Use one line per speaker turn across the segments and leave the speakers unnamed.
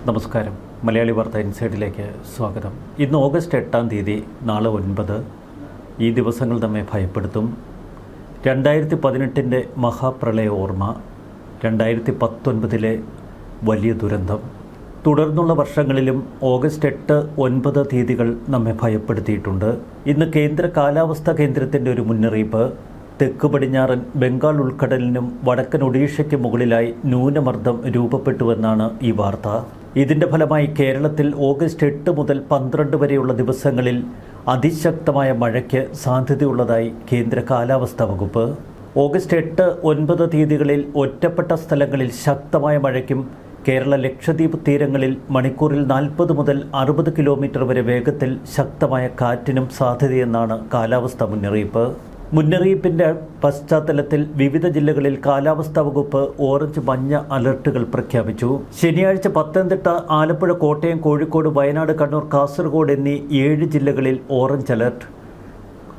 നമസ്കാരം. മലയാളി വാർത്ത ഇൻസൈഡിലേക്ക് സ്വാഗതം. ഇന്ന് ഓഗസ്റ്റ് 8-ാം തീയതി, നാളെ 9. ഈ ദിവസങ്ങൾ നമ്മെ ഭയപ്പെടുത്തും. 2018 മഹാപ്രളയ ഓർമ്മ, 2019 വലിയ ദുരന്തം. തുടർന്നുള്ള വർഷങ്ങളിലും ഓഗസ്റ്റ് 8, 9 തീയതികൾ നമ്മെ ഭയപ്പെടുത്തിയിട്ടുണ്ട്. ഇന്ന് കേന്ദ്ര കാലാവസ്ഥാ കേന്ദ്രത്തിൻ്റെ ഒരു മുന്നറിയിപ്പ്: തെക്ക് പടിഞ്ഞാറൻ ബംഗാൾ ഉൾക്കടലിനും വടക്കൻ ഒഡീഷയ്ക്ക് മുകളിലായി ന്യൂനമർദ്ദം രൂപപ്പെട്ടുവെന്നാണ് ഈ വാർത്ത. ഇതിൻ്റെ ഫലമായി കേരളത്തിൽ ഓഗസ്റ്റ് 8 മുതൽ 12 വരെയുള്ള ദിവസങ്ങളിൽ അതിശക്തമായ മഴയ്ക്ക് സാധ്യതയുള്ളതായി കേന്ദ്ര കാലാവസ്ഥാ വകുപ്പ്. ഓഗസ്റ്റ് 8, 9 തീയതികളിൽ ഒറ്റപ്പെട്ട സ്ഥലങ്ങളിൽ ശക്തമായ മഴയ്ക്കും കേരള ലക്ഷദ്വീപ് തീരങ്ങളിൽ മണിക്കൂറിൽ 40 മുതൽ 60 കിലോമീറ്റർ വരെ വേഗത്തിൽ ശക്തമായ കാറ്റിനും സാധ്യതയെന്നാണ് കാലാവസ്ഥാ മുന്നറിയിപ്പ്. മുന്നറിയിപ്പിൻ്റെ പശ്ചാത്തലത്തിൽ വിവിധ ജില്ലകളിൽ കാലാവസ്ഥാ വകുപ്പ് ഓറഞ്ച്, മഞ്ഞ അലർട്ടുകൾ പ്രഖ്യാപിച്ചു. ശനിയാഴ്ച പത്തനംതിട്ട, ആലപ്പുഴ, കോട്ടയം, കോഴിക്കോട്, വയനാട്, കണ്ണൂർ, കാസർഗോഡ് എന്നീ 7 ജില്ലകളിൽ ഓറഞ്ച് അലർട്ട്.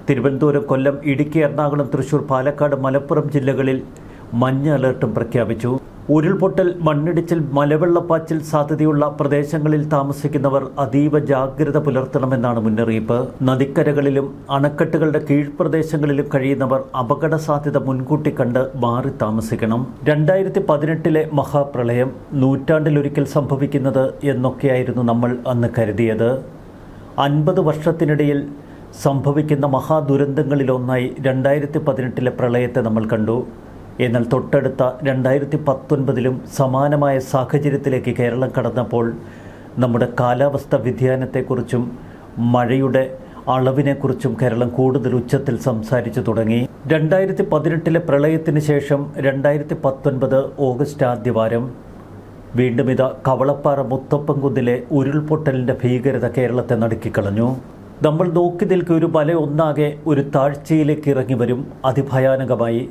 തിരുവനന്തപുരം, കൊല്ലം, ഇടുക്കി, എറണാകുളം, തൃശൂർ, പാലക്കാട്, മലപ്പുറം ജില്ലകളിൽ മഞ്ഞ അലർട്ടും പ്രഖ്യാപിച്ചു. ഉരുൾപൊട്ടൽ, മണ്ണിടിച്ചിൽ, മലവെള്ളപ്പാച്ചിൽ സാധ്യതയുള്ള പ്രദേശങ്ങളിൽ താമസിക്കുന്നവർ അതീവ ജാഗ്രത പുലർത്തണമെന്നാണ് മുന്നറിയിപ്പ്. നദിക്കരകളിലും അണക്കെട്ടുകളുടെ കീഴ്പ്രദേശങ്ങളിലും കഴിയുന്നവർ അപകട സാധ്യത മുൻകൂട്ടി കണ്ട് മാറി താമസിക്കണം. 2018 മഹാപ്രളയം നൂറ്റാണ്ടിലൊരിക്കൽ സംഭവിക്കുന്നത് എന്നൊക്കെയായിരുന്നു നമ്മൾ അന്ന് കരുതിയത്. 50 വർഷത്തിനിടയിൽ സംഭവിക്കുന്ന മഹാദുരന്തങ്ങളിലൊന്നായി 2018 പ്രളയത്തെ നമ്മൾ കണ്ടു. എന്നാൽ തൊട്ടടുത്ത 2019 സമാനമായ സാഹചര്യത്തിലേക്ക് കേരളം കടന്നപ്പോൾ നമ്മുടെ കാലാവസ്ഥാ വ്യതിയാനത്തെക്കുറിച്ചും മഴയുടെ അളവിനെക്കുറിച്ചും കേരളം കൂടുതൽ ഉച്ചത്തിൽ സംസാരിച്ചു തുടങ്ങി. 2018 പ്രളയത്തിന് ശേഷം 2019 ഓഗസ്റ്റ് ആദ്യവാരം വീണ്ടും ഇതാ കവളപ്പാറ മുത്തപ്പൻകുന്നിലെ ഉരുൾപൊട്ടലിൻ്റെ ഭീകരത കേരളത്തെ നടുക്കിക്കളഞ്ഞു. നമ്മൾ നോക്കി നിൽക്കുക ഒരു മല ഒന്നാകെ ഒരു താഴ്ചയിലേക്ക് ഇറങ്ങി വരും. അതിഭയാനകമായി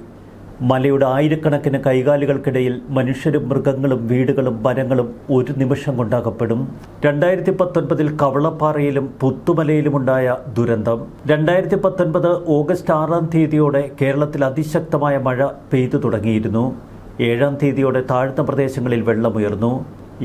മലയുടെ ആയിരക്കണക്കിന് കൈകാലുകൾക്കിടയിൽ മനുഷ്യരും മൃഗങ്ങളും വീടുകളും വനങ്ങളും ഒരു നിമിഷം കൊണ്ടകപ്പെടും. 2019 കവളപ്പാറയിലും പുത്തുമലയിലുമുണ്ടായ ദുരന്തം. 2019 ഓഗസ്റ്റ് 6-ാം തീയതിയോടെ കേരളത്തിൽ അതിശക്തമായ മഴ പെയ്തു തുടങ്ങിയിരുന്നു. 7-ാം തീയതിയോടെ താഴ്ന്ന പ്രദേശങ്ങളിൽ വെള്ളമുയർന്നു.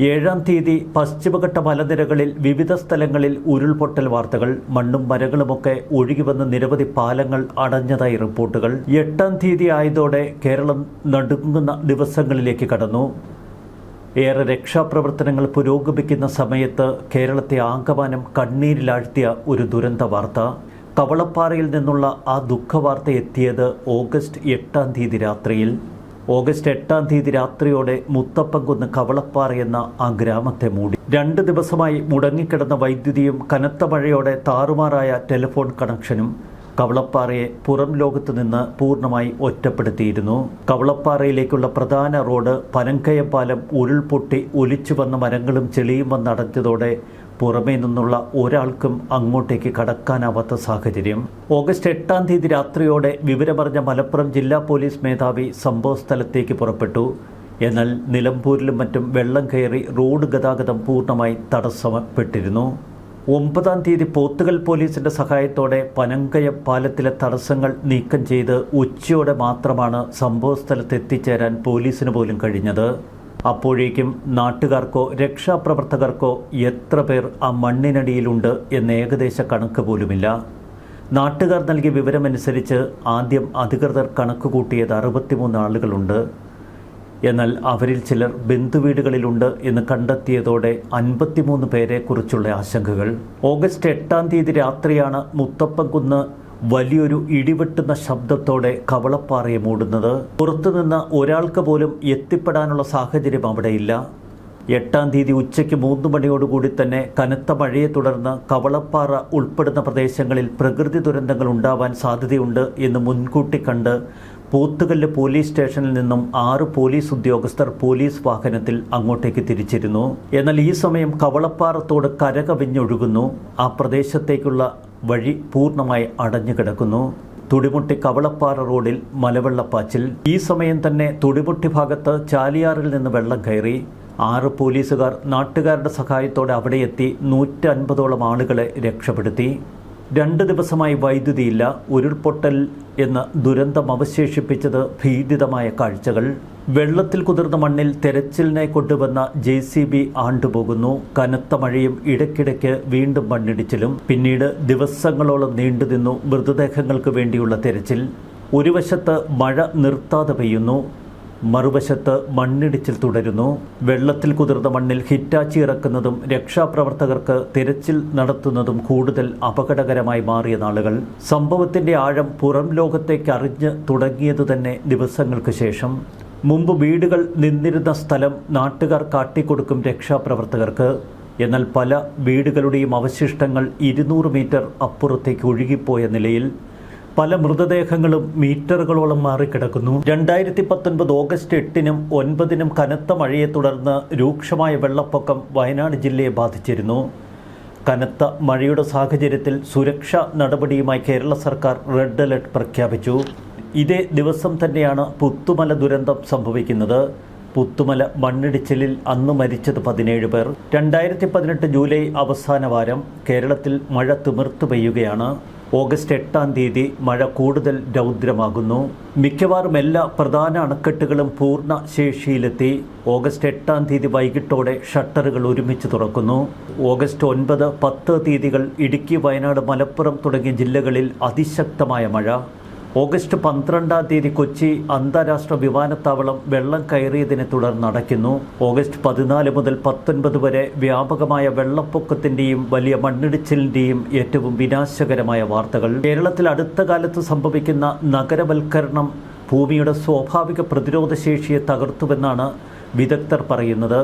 7-ാം തീയതി പശ്ചിമഘട്ട മലനിരകളിൽ വിവിധ സ്ഥലങ്ങളിൽ ഉരുൾപൊട്ടൽ വാർത്തകൾ. മണ്ണും മരങ്ങളുമൊക്കെ ഒഴുകിവന്ന് നിരവധി പാലങ്ങൾ അടഞ്ഞതായി റിപ്പോർട്ടുകൾ. 8-ാം തീയതി ആയതോടെ കേരളം നടുങ്ങുന്ന ദിവസങ്ങളിലേക്ക് കടന്നു. ഏറെ രക്ഷാപ്രവർത്തനങ്ങൾ പുരോഗമിക്കുന്ന സമയത്ത് കേരളത്തെ ആകമാനം കണ്ണീരിലാഴ്ത്തിയ ഒരു ദുരന്ത വാർത്ത. കവളപ്പാറയിൽ നിന്നുള്ള ആ ദുഃഖവാർത്ത എത്തിയത് ഓഗസ്റ്റ് 8-ാം തീയതി രാത്രിയിൽ. ഓഗസ്റ്റ് 8-ാം തീയതി രാത്രിയോടെ മുത്തപ്പൻകുന്ന് കവളപ്പാറ എന്ന ആ ഗ്രാമത്തെ മൂടി. 2 ദിവസമായി മുടങ്ങിക്കിടന്ന വൈദ്യുതിയും കനത്ത മഴയോടെ താറുമാറായ ടെലിഫോൺ കണക്ഷനും കവളപ്പാറയെ പുറം ലോകത്ത് നിന്ന് പൂർണ്ണമായി ഒറ്റപ്പെടുത്തിയിരുന്നു. കവളപ്പാറയിലേക്കുള്ള പ്രധാന റോഡ് പനങ്കയം പാലം ഉരുൾപൊട്ടി ഒലിച്ചു വന്ന മരങ്ങളും ചെളിയും വന്നടഞ്ഞതോടെ പുറമേ നിന്നുള്ള ഒരാൾക്കും അങ്ങോട്ടേക്ക് കടക്കാനാവാത്ത സാഹചര്യം. ഓഗസ്റ്റ് 8-ാം തീയതി രാത്രിയോടെ വിവരമറിഞ്ഞ മലപ്പുറം ജില്ലാ പോലീസ് മേധാവി സംഭവസ്ഥലത്തേക്ക് പുറപ്പെട്ടു. എന്നാൽ നിലമ്പൂരിലും മറ്റും വെള്ളം കയറി റോഡ് ഗതാഗതം പൂർണ്ണമായി തടസ്സപ്പെട്ടിരുന്നു. 9-ാം തീയതി പോത്തുകൽ പോലീസിന്റെ സഹായത്തോടെ പനങ്കയം പാലത്തിലെ തടസ്സങ്ങൾ നീക്കം ചെയ്ത് ഉച്ചയോടെ മാത്രമാണ് സംഭവസ്ഥലത്ത് എത്തിച്ചേരാൻ പോലീസിന് പോലും കഴിഞ്ഞത്. അപ്പോഴേക്കും നാട്ടുകാർക്കോ രക്ഷാപ്രവർത്തകർക്കോ എത്ര പേർ ആ മണ്ണിനടിയിലുണ്ട് എന്ന ഏകദേശ കണക്ക് പോലുമില്ല. നാട്ടുകാർ നൽകിയ വിവരമനുസരിച്ച് ആദ്യം അധികൃതർ കണക്ക് കൂട്ടിയത് 63 ആളുകളുണ്ട്. എന്നാൽ അവരിൽ ചിലർ ബന്ധുവീടുകളിലുണ്ട് എന്ന് കണ്ടെത്തിയതോടെ 53 പേരെക്കുറിച്ചുള്ള ആശങ്കകൾ. ഓഗസ്റ്റ് 8-ാം തീയതി രാത്രിയാണ് മുത്തപ്പൻകുന്ന് വലിയൊരു ഇടിവെട്ടുന്ന ശബ്ദത്തോടെ കവളപ്പാറയെ മൂടുന്നത്. പുറത്തുനിന്ന് ഒരാൾക്ക് പോലും എത്തിപ്പെടാനുള്ള സാഹചര്യം അവിടെയില്ല. 8-ാം തീയതി ഉച്ചയ്ക്ക് 3 മണിയോടുകൂടി തന്നെ കനത്ത മഴയെ തുടർന്ന് കവളപ്പാറ ഉൾപ്പെടുന്ന പ്രദേശങ്ങളിൽ പ്രകൃതി ദുരന്തങ്ങൾ ഉണ്ടാവാൻ സാധ്യതയുണ്ട് എന്ന് മുൻകൂട്ടി കണ്ട് പോത്തുകല്ല് പോലീസ് സ്റ്റേഷനിൽ നിന്നും 6 പോലീസ് ഉദ്യോഗസ്ഥർ പോലീസ് വാഹനത്തിൽ അങ്ങോട്ടേക്ക് തിരിച്ചിരുന്നു. എന്നാൽ ഈ സമയം കവളപ്പാറ തോട് കരകവിഞ്ഞൊഴുകുന്നു. ആ പ്രദേശത്തേക്കുള്ള വഴി പൂർണ്ണമായി അടഞ്ഞു കിടക്കുന്നു. തുടിമുട്ടി കവളപ്പാറ റോഡിൽ മലവെള്ളപ്പാച്ചിൽ. ഈ സമയം തന്നെ തുടിമുട്ടി ഭാഗത്ത് ചാലിയാറിൽ നിന്ന് വെള്ളം കയറി. 6 പോലീസുകാർ നാട്ടുകാരുടെ സഹായത്തോടെ അവിടെ എത്തി 150ഓളം ആളുകളെ രക്ഷപ്പെടുത്തി. 2 ദിവസമായി വൈദ്യുതിയില്ല. ഉരുൾപൊട്ടൽ എന്ന് ദുരന്തം അവശേഷിപ്പിച്ചത് ഭീതിതമായ കാഴ്ചകൾ. വെള്ളത്തിൽ കുതിർന്ന മണ്ണിൽ തെരച്ചിലിനായി കൊണ്ടുവന്ന JCB ആണ്ടുപോകുന്നു. കനത്ത മഴയും ഇടയ്ക്കിടയ്ക്ക് വീണ്ടും മണ്ണിടിച്ചിലും. പിന്നീട് ദിവസങ്ങളോളം നീണ്ടുനിന്നു മൃതദേഹങ്ങൾക്ക് വേണ്ടിയുള്ള തെരച്ചിൽ. ഒരു വശത്ത് മഴ നിർത്താതെ പെയ്യുന്നു, മറുവശത്ത് മണ്ണിടിച്ചിൽ തുടരുന്നു. വെള്ളത്തിൽ കുതിർന്ന മണ്ണിൽ ഹിറ്റാച്ചി ഇറക്കുന്നതും രക്ഷാപ്രവർത്തകർക്ക് തിരച്ചിൽ നടത്തുന്നതും കൂടുതൽ അപകടകരമായി മാറിയ നാളുകൾ. സംഭവത്തിന്റെ ആഴം പുറം ലോകത്തേക്ക് അറിഞ്ഞ് തുടങ്ങിയത് തന്നെ ദിവസങ്ങൾക്ക് ശേഷം. മുമ്പ് വീടുകൾ നിന്നിരുന്ന സ്ഥലം നാട്ടുകാർ കാട്ടിക്കൊടുക്കും രക്ഷാപ്രവർത്തകർക്ക്. എന്നാൽ പല വീടുകളുടെയും അവശിഷ്ടങ്ങൾ 200 മീറ്റർ അപ്പുറത്തേക്ക് ഒഴുകിപ്പോയ നിലയിൽ. പല മൃതദേഹങ്ങളും മീറ്ററുകളോളം മാറിക്കിടക്കുന്നു. 2019 ഓഗസ്റ്റ് 8-നും 9-നും കനത്ത മഴയെ തുടർന്ന് രൂക്ഷമായ വെള്ളപ്പൊക്കം വയനാട് ജില്ലയെ ബാധിച്ചിരുന്നു. കനത്ത മഴയുടെ സാഹചര്യത്തിൽ സുരക്ഷാ നടപടിയുമായി കേരള സർക്കാർ റെഡ് അലർട്ട് പ്രഖ്യാപിച്ചു. ഇതേ ദിവസം തന്നെയാണ് പുത്തുമല ദുരന്തം സംഭവിക്കുന്നത്. പുത്തുമല മണ്ണിടിച്ചിലിൽ അന്ന് മരിച്ചത് 17 പേർ. 2018 ജൂലൈ അവസാന വാരം കേരളത്തിൽ മഴ തിമിർത്തു പെയ്യുകയാണ്. ഓഗസ്റ്റ് 8-ാം തീയതി മഴ കൂടുതൽ രൗദ്രമാകുന്നു. മിക്കവാറും എല്ലാ പ്രധാന അണക്കെട്ടുകളും പൂർണ്ണ ശേഷിയിലെത്തി. ഓഗസ്റ്റ് 8-ാം തീയതി വൈകിട്ടോടെ ഷട്ടറുകൾ ഒരുമിച്ച് തുറക്കുന്നു. ഓഗസ്റ്റ് 9, 10 തീയതികൾ ഇടുക്കി, വയനാട്, മലപ്പുറം തുടങ്ങിയ ജില്ലകളിൽ അതിശക്തമായ മഴ. ഓഗസ്റ്റ് 12-ാം തീയതി കൊച്ചി അന്താരാഷ്ട്ര വിമാനത്താവളം വെള്ളം കയറിയതിനെ തുടർന്ന് അടയ്ക്കുന്നു. ഓഗസ്റ്റ് 14 മുതൽ 19 വരെ വ്യാപകമായ വെള്ളപ്പൊക്കത്തിൻ്റെയും വലിയ മണ്ണിടിച്ചിലിൻ്റെയും ഏറ്റവും വിനാശകരമായ വാർത്തകൾ. കേരളത്തിൽ അടുത്ത കാലത്ത് സംഭവിക്കുന്ന നഗരവൽക്കരണം ഭൂമിയുടെ സ്വാഭാവിക പ്രതിരോധശേഷിയെ തകർത്തുവെന്നാണ് വിദഗ്ധർ പറയുന്നത്.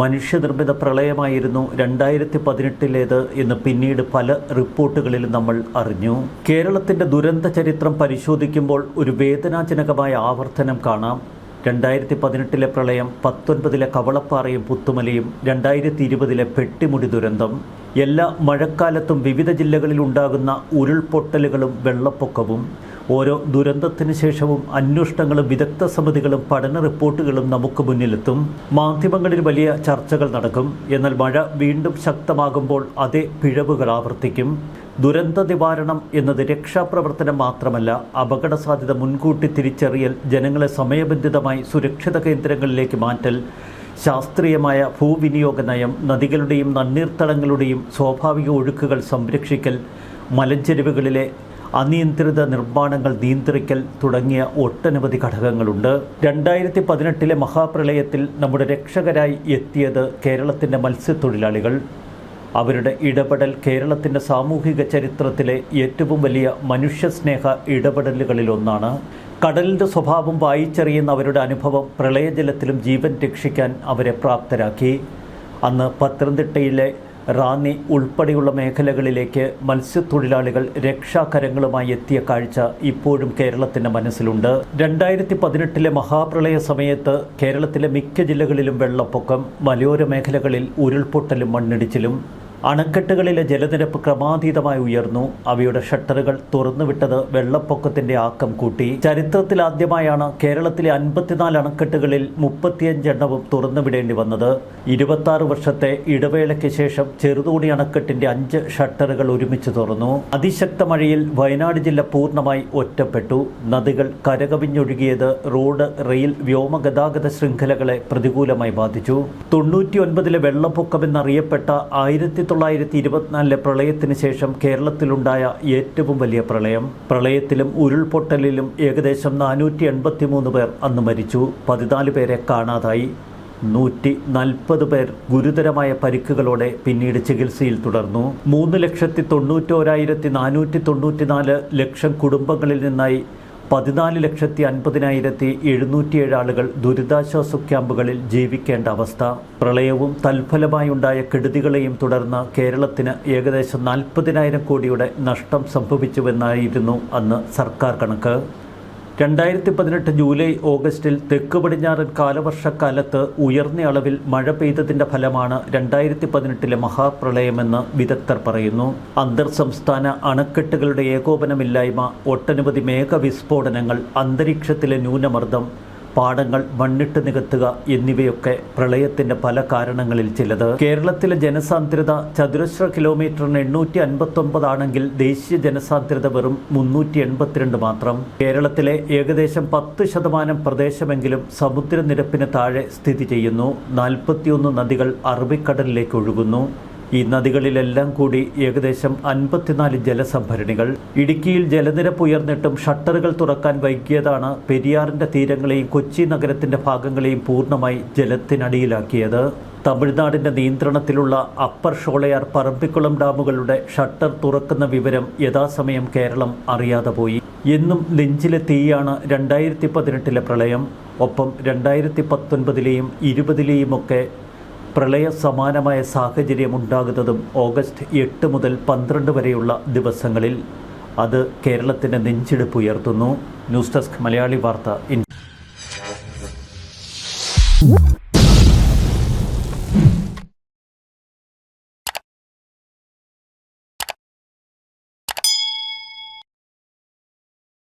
മനുഷ്യനിർമ്മിത പ്രളയമായിരുന്നു 2018 എന്ന് പിന്നീട് പല റിപ്പോർട്ടുകളിലും നമ്മൾ അറിഞ്ഞു. കേരളത്തിൻ്റെ ദുരന്ത ചരിത്രം പരിശോധിക്കുമ്പോൾ ഒരു വേദനാജനകമായ ആവർത്തനം കാണാം. 2018 പ്രളയം, 19 കവളപ്പാറയും പുത്തുമലയും, 2020 പെട്ടിമുടി ദുരന്തം. എല്ലാ മഴക്കാലത്തും വിവിധ ജില്ലകളിൽ ഉണ്ടാകുന്ന ഉരുൾപൊട്ടലുകളും വെള്ളപ്പൊക്കവും. ഓരോ ദുരന്തത്തിന് ശേഷവും അന്വേഷണങ്ങളും വിദഗ്ധ സമിതികളും പഠന റിപ്പോർട്ടുകളും നമുക്ക് മുന്നിലെത്തും. മാധ്യമങ്ങളിൽ വലിയ ചർച്ചകൾ നടക്കും. എന്നാൽ മഴ വീണ്ടും ശക്തമാകുമ്പോൾ അതേ പിഴവുകൾ ആവർത്തിക്കും. ദുരന്ത നിവാരണം എന്നത് രക്ഷാപ്രവർത്തനം മാത്രമല്ല, അപകട സാധ്യത മുൻകൂട്ടി തിരിച്ചറിയൽ, ജനങ്ങളെ സമയബന്ധിതമായി സുരക്ഷിത കേന്ദ്രങ്ങളിലേക്ക് മാറ്റൽ, ശാസ്ത്രീയമായ ഭൂവിനിയോഗ നയം, നദികളുടെയും നന്നീർത്തടങ്ങളുടെയും സ്വാഭാവിക ഒഴുക്കുകൾ സംരക്ഷിക്കൽ, മലഞ്ചെരിവുകളിലെ അനിയന്ത്രിത നിർമ്മാണങ്ങൾ നിയന്ത്രിക്കൽ തുടങ്ങിയ ഒട്ടനവധി ഘടകങ്ങളുണ്ട്. 2018 മഹാപ്രളയത്തിൽ നമ്മുടെ രക്ഷകരായി എത്തിയത് കേരളത്തിൻ്റെ മത്സ്യത്തൊഴിലാളികൾ. അവരുടെ ഇടപെടൽ കേരളത്തിൻ്റെ സാമൂഹിക ചരിത്രത്തിലെ ഏറ്റവും വലിയ മനുഷ്യസ്നേഹ ഇടപെടലുകളിലൊന്നാണ്. കടലിൻ്റെ സ്വഭാവം വായിച്ചറിയുന്ന അവരുടെ അനുഭവം പ്രളയജലത്തിലും ജീവൻ രക്ഷിക്കാൻ അവരെ പ്രാപ്തരാക്കി. അന്ന് പത്തനംതിട്ടയിലെ റാന്നി ഉൾപ്പെടെയുള്ള മേഖലകളിലേക്ക് മത്സ്യത്തൊഴിലാളികൾ രക്ഷാകരങ്ങളുമായി എത്തിയ കാഴ്ച ഇപ്പോഴും കേരളത്തിൻ്റെ മനസ്സിലുണ്ട്. 2018 മഹാപ്രളയ സമയത്ത് കേരളത്തിലെ മിക്ക ജില്ലകളിലും വെള്ളപ്പൊക്കം, മലയോര മേഖലകളിൽ ഉരുൾപൊട്ടലും മണ്ണിടിച്ചിലും. അണക്കെട്ടുകളിലെ ജലനിരപ്പ് ക്രമാതീതമായി ഉയർന്നു. അവയുടെ ഷട്ടറുകൾ തുറന്നുവിട്ടത് വെള്ളപ്പൊക്കത്തിന്റെ ആക്കം കൂട്ടി. ചരിത്രത്തിലാദ്യമായാണ് കേരളത്തിലെ 54 അണക്കെട്ടുകളിൽ 35 എണ്ണവും തുറന്നുവിടേണ്ടി വന്നത്. 26 വർഷത്തെ ഇടവേളയ്ക്ക് ശേഷം ചെറുതോണി അണക്കെട്ടിന്റെ 5 ഷട്ടറുകൾ ഒരുമിച്ച് തുറന്നു. അതിശക്ത മഴയിൽ വയനാട് ജില്ല പൂർണ്ണമായി ഒറ്റപ്പെട്ടു. നദികൾ കരകവിഞ്ഞൊഴുകിയത് റോഡ്, റെയിൽ, വ്യോമ ഗതാഗത ശൃംഖലകളെ പ്രതികൂലമായി ബാധിച്ചു. 99 വെള്ളപ്പൊക്കമെന്നറിയപ്പെട്ട 1924 പ്രളയത്തിന് ശേഷം കേരളത്തിലുണ്ടായ ഏറ്റവും വലിയ പ്രളയം. പ്രളയത്തിലും ഉരുൾപൊട്ടലിലും ഏകദേശം 483 പേർ അന്ന് മരിച്ചു. 14 പേരെ കാണാതായി. 140 പേർ ഗുരുതരമായ പരിക്കുകളോടെ പിന്നീട് ചികിത്സയിൽ തുടർന്നു. 3,91,494 ലക്ഷം കുടുംബങ്ങളിൽ നിന്നായി 14,50,707 ആളുകൾ ദുരിതാശ്വാസ ക്യാമ്പുകളിൽ ജീവിക്കേണ്ട അവസ്ഥ. പ്രളയവും തൽഫലമായുണ്ടായ കെടുതികളെയും തുടർന്ന് കേരളത്തിന് ഏകദേശം 40,000 കോടിയുടെ നഷ്ടം സംഭവിച്ചുവെന്നായിരുന്നു അന്ന് സർക്കാർ കണക്ക്. 2018 ജൂലൈ ഓഗസ്റ്റിൽ തെക്ക് പടിഞ്ഞാറൻ കാലവർഷക്കാലത്ത് ഉയർന്ന അളവിൽ മഴ പെയ്തതിൻ്റെ ഫലമാണ് 2018 മഹാപ്രളയമെന്ന് വിദഗ്ധർ പറയുന്നു. അന്തർ സംസ്ഥാന അണക്കെട്ടുകളുടെ ഏകോപനമില്ലായ്മ, ഒട്ടനവധി മേഘവിസ്ഫോടനങ്ങൾ, അന്തരീക്ഷത്തിലെ ന്യൂനമർദ്ദം, പാടങ്ങൾ മണ്ണിട്ട് നികത്തുക എന്നിവയൊക്കെ പ്രളയത്തിന്റെ പല കാരണങ്ങളിൽ ചിലത്. കേരളത്തിലെ ജനസാന്ദ്രത ചതുരശ്ര കിലോമീറ്ററിന് 859 ആണെങ്കിൽ ദേശീയ ജനസാന്ദ്രത വെറും 382 മാത്രം. കേരളത്തിലെ ഏകദേശം 10% പ്രദേശമെങ്കിലും സമുദ്രനിരപ്പിന് താഴെ സ്ഥിതി ചെയ്യുന്നു. 41 നദികൾ അറബിക്കടലിലേക്ക് ഒഴുകുന്നു. ഈ നദികളിലെല്ലാം കൂടി ഏകദേശം 54 ജലസംഭരണികൾ. ഇടുക്കിയിൽ ജലനിരപ്പ് ഉയർന്നിട്ടും ഷട്ടറുകൾ തുറക്കാൻ വൈകിയതാണ് പെരിയാറിന്റെ തീരങ്ങളെയും കൊച്ചി നഗരത്തിന്റെ ഭാഗങ്ങളെയും പൂർണ്ണമായി ജലത്തിനടിയിലാക്കിയത്. തമിഴ്നാടിന്റെ നിയന്ത്രണത്തിലുള്ള അപ്പർ ഷോളയാർ, പറമ്പിക്കുളം ഡാമുകളുടെ ഷട്ടർ തുറക്കുന്ന വിവരം യഥാസമയം കേരളം അറിയാതെ പോയി. എന്നും നെഞ്ചിലെ തീയാണ് 2018 പ്രളയം. ഒപ്പം 2019 2020 പ്രളയ സമാനമായ സാഹചര്യം ഉണ്ടാകുന്നതും ഓഗസ്റ്റ് 8 മുതൽ 12 വരെയുള്ള ദിവസങ്ങളിൽ. അത് കേരളത്തിൻ്റെ നെഞ്ചിടിപ്പ് ഉയർത്തുന്നു. ന്യൂസ് ഡെസ്ക് മലയാളി വാർത്ത.